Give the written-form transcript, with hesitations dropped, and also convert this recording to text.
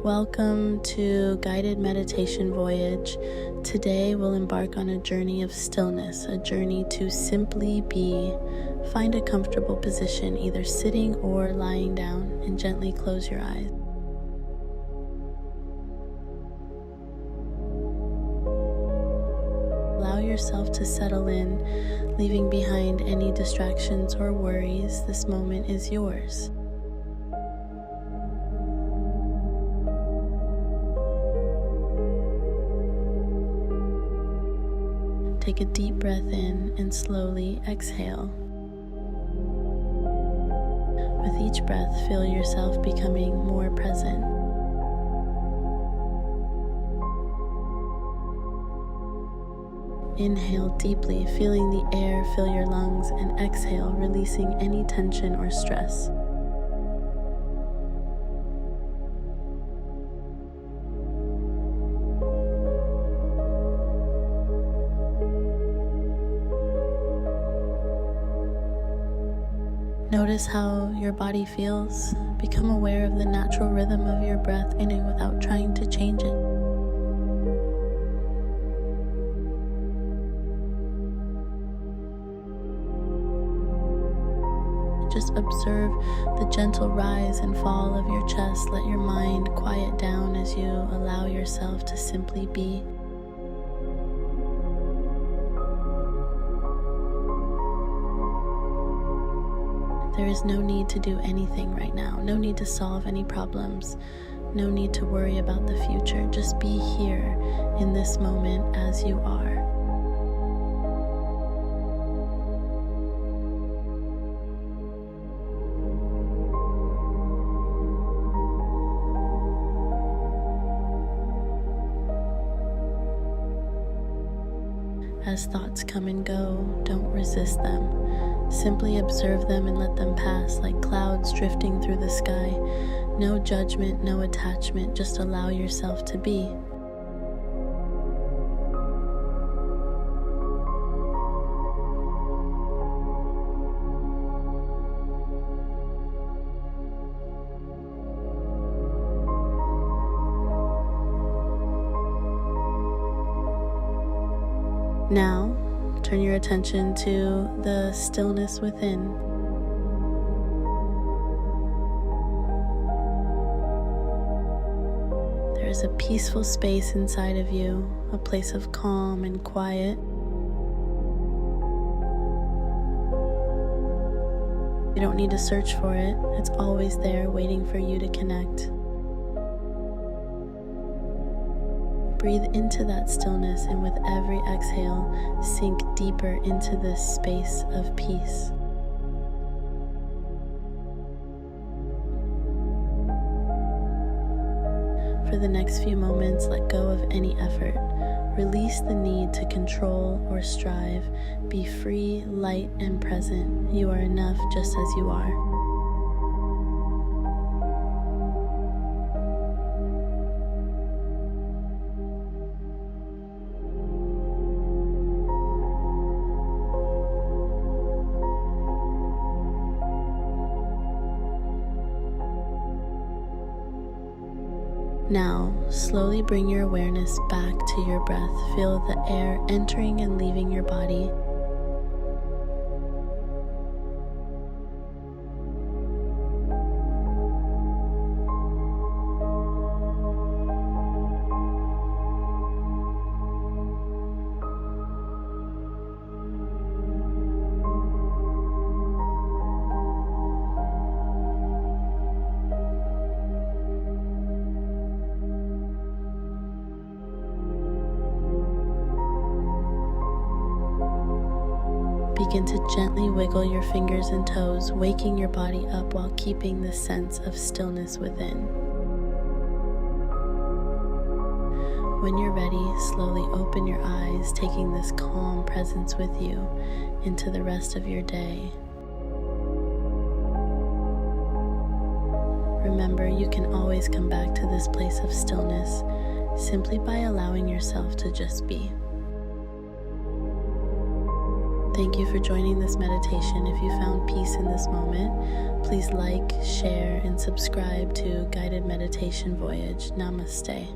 Welcome to Guided Meditation Voyage. Today we'll embark on a journey of stillness, a journey to simply be. Find a comfortable position, either sitting or lying down, and gently close your eyes. Allow yourself to settle in, leaving behind any distractions or worries. This moment is yours. Take a deep breath in and slowly exhale. With each breath, feel yourself becoming more present. Inhale deeply, feeling the air fill your lungs, and exhale, releasing any tension or stress. Notice how your body feels. Become aware of the natural rhythm of your breath in and without trying to change it. Just observe the gentle rise and fall of your chest. Let your mind quiet down as you allow yourself to simply be. There is no need to do anything right now, no need to solve any problems, no need to worry about the future. Just be here in this moment as you are. As thoughts come and go, don't resist them. Simply observe them and let them pass like clouds drifting through the sky. No judgment, no attachment, just allow yourself to be. Now, turn your attention to the stillness within. There is a peaceful space inside of you, a place of calm and quiet. You don't need to search for it. It's always there waiting for you to connect. Breathe into that stillness, and with every exhale, sink deeper into this space of peace. For the next few moments, let go of any effort. Release the need to control or strive. Be free, light, and present. You are enough just as you are. Now, slowly bring your awareness back to your breath. Feel the air entering and leaving your body. Begin to gently wiggle your fingers and toes, waking your body up while keeping the sense of stillness within. When you're ready, slowly open your eyes, taking this calm presence with you into the rest of your day. Remember, you can always come back to this place of stillness simply by allowing yourself to just be. Thank you for joining this meditation. If you found peace in this moment, please like, share, and subscribe to Guided Meditation Voyage. Namaste.